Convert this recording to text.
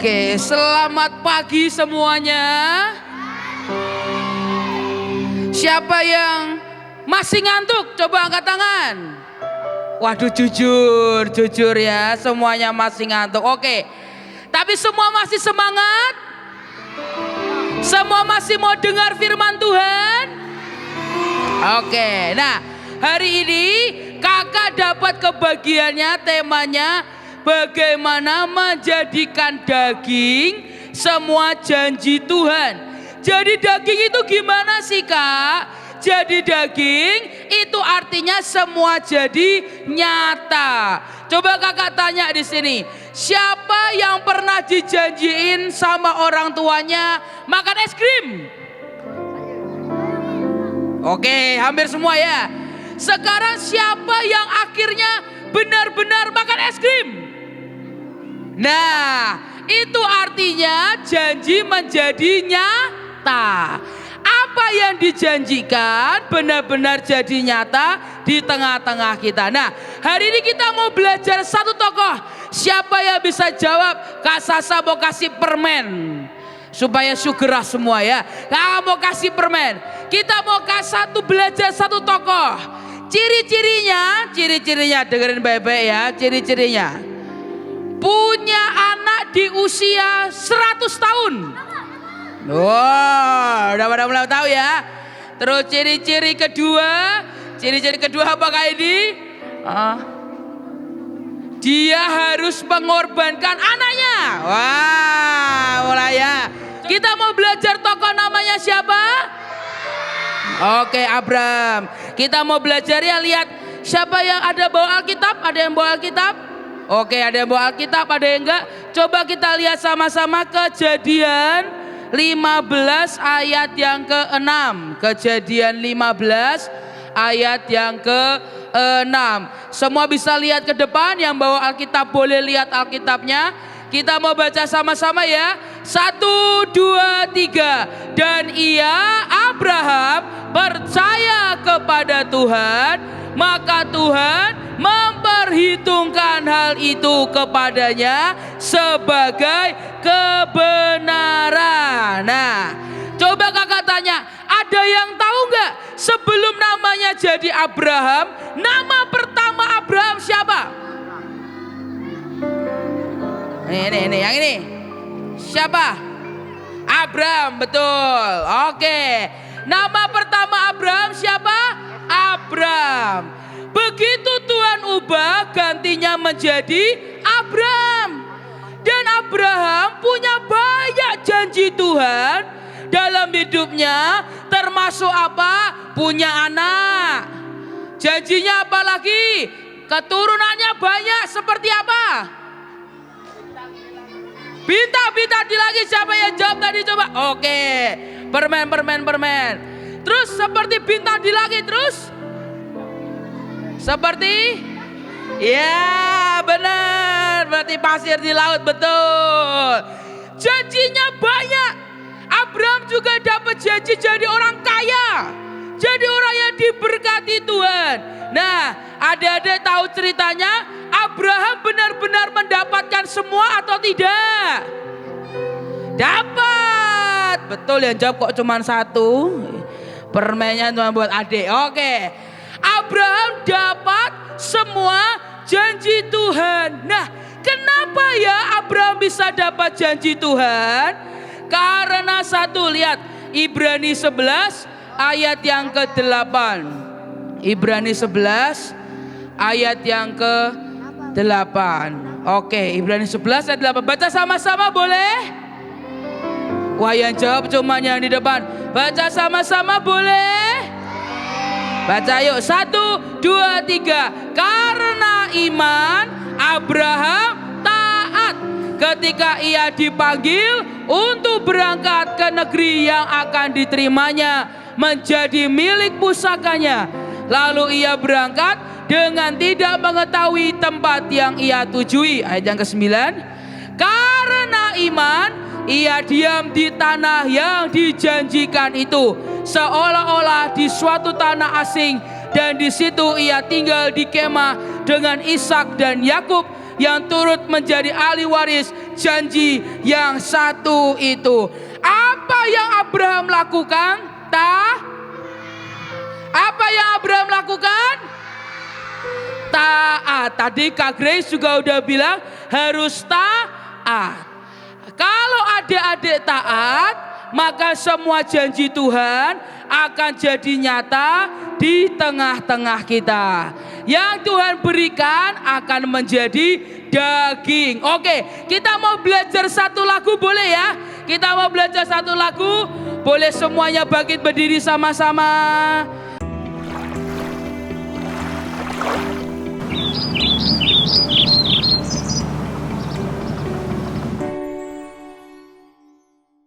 Oke, selamat pagi semuanya. Siapa yang masih ngantuk? Coba angkat tangan. Waduh, jujur ya, semuanya masih ngantuk. Oke, tapi semua masih semangat? Semua masih mau dengar firman Tuhan? Oke, nah hari ini kakak dapat kebagiannya, temanya bagaimana menjadikan daging semua janji Tuhan. Jadi daging itu gimana sih kak? Jadi daging itu artinya semua jadi nyata. Coba kakak tanya di sini, siapa yang pernah dijanjiin sama orang tuanya makan es krim? Oke, hampir semua ya. Sekarang siapa yang akhirnya benar-benar makan es krim? Nah, itu artinya janji menjadi nyata. Apa yang dijanjikan benar-benar jadi nyata di tengah-tengah kita. Nah, hari ini kita mau belajar satu tokoh. Siapa yang bisa jawab? Kak Sasa mau kasih permen supaya syukurah semua ya. Kak mau kasih permen. Kita mau belajar satu tokoh. Ciri-cirinya dengerin baik-baik ya. Ciri-cirinya punya anak di usia 100 tahun. Wow, udah pada mulai tahu ya. Terus ciri-ciri kedua apakah ini? Dia harus mengorbankan anaknya. Wah, mulai ya. Kita mau belajar tokoh namanya siapa? Oke, Abraham. Kita mau belajar ya, lihat siapa yang ada bawa Alkitab? Ada yang bawa Alkitab? Oke, ada yang bawa Alkitab, ada yang enggak? Coba kita lihat sama-sama Kejadian 15 ayat yang ke-6. Kejadian 15 ayat yang ke-6. Semua bisa lihat ke depan, yang bawa Alkitab boleh lihat Alkitabnya. Kita mau baca sama-sama ya. 1, 2, 3. Dan ia Abraham percaya kepada Tuhan, maka Tuhan memperhitungkan hal itu kepadanya sebagai kebenaran. Nah, coba kakak tanya, ada yang tahu nggak sebelum namanya jadi Abraham, nama pertama Abraham siapa? Ini yang ini. Siapa? Abraham, betul. Oke. Nama pertama Abraham siapa? Abraham. Begitu Tuhan ubah, gantinya menjadi Abraham. Dan Abraham punya banyak janji Tuhan dalam hidupnya, termasuk apa? Punya anak. Janjinya apa lagi? Keturunannya banyak, seperti apa? Bintang-bintang di langit. Siapa yang jawab tadi coba? Oke. Permen. Terus seperti bintang di langit, terus? Seperti? Ya benar, berarti pasir di laut, betul. Janjinya banyak. Abraham juga dapat janji jadi orang kaya, jadi orang yang diberkati Tuhan. Nah, adik-adik tahu ceritanya Abraham benar-benar mendapatkan semua atau tidak? Dapat. Betul, yang jawab kok cuma satu. Permennya cuma buat adik. Oke. Abraham dapat semua janji Tuhan. Nah, kenapa ya Abraham bisa dapat janji Tuhan? Karena satu, lihat Ibrani 11 ayat yang ke-8. Ibrani 11 ayat yang ke-8. Oke, Ibrani 11 ayat 8. Baca sama-sama boleh? Wah, yang jawab cuma yang di depan. Baca sama-sama boleh? Baca yuk, 1, 2, 3. Karena iman Abraham taat ketika ia dipanggil untuk berangkat ke negeri yang akan diterimanya menjadi milik pusakanya. Lalu ia berangkat dengan tidak mengetahui tempat yang ia tujui. Ayat yang ke-9. Karena iman ia diam di tanah yang dijanjikan itu, seolah-olah di suatu tanah asing, dan di situ ia tinggal di kemah dengan Ishak dan Yakub yang turut menjadi ahli waris janji yang satu itu. Apa yang Abraham lakukan? Apa yang Abraham lakukan? Taat. Tadi Kak Grace juga udah bilang harus taat. Kalau adik-adik taat, maka semua janji Tuhan akan jadi nyata di tengah-tengah kita. Yang Tuhan berikan akan menjadi daging. Oke, kita mau belajar satu lagu boleh ya? Kita mau belajar satu lagu, boleh semuanya bangkit berdiri sama-sama.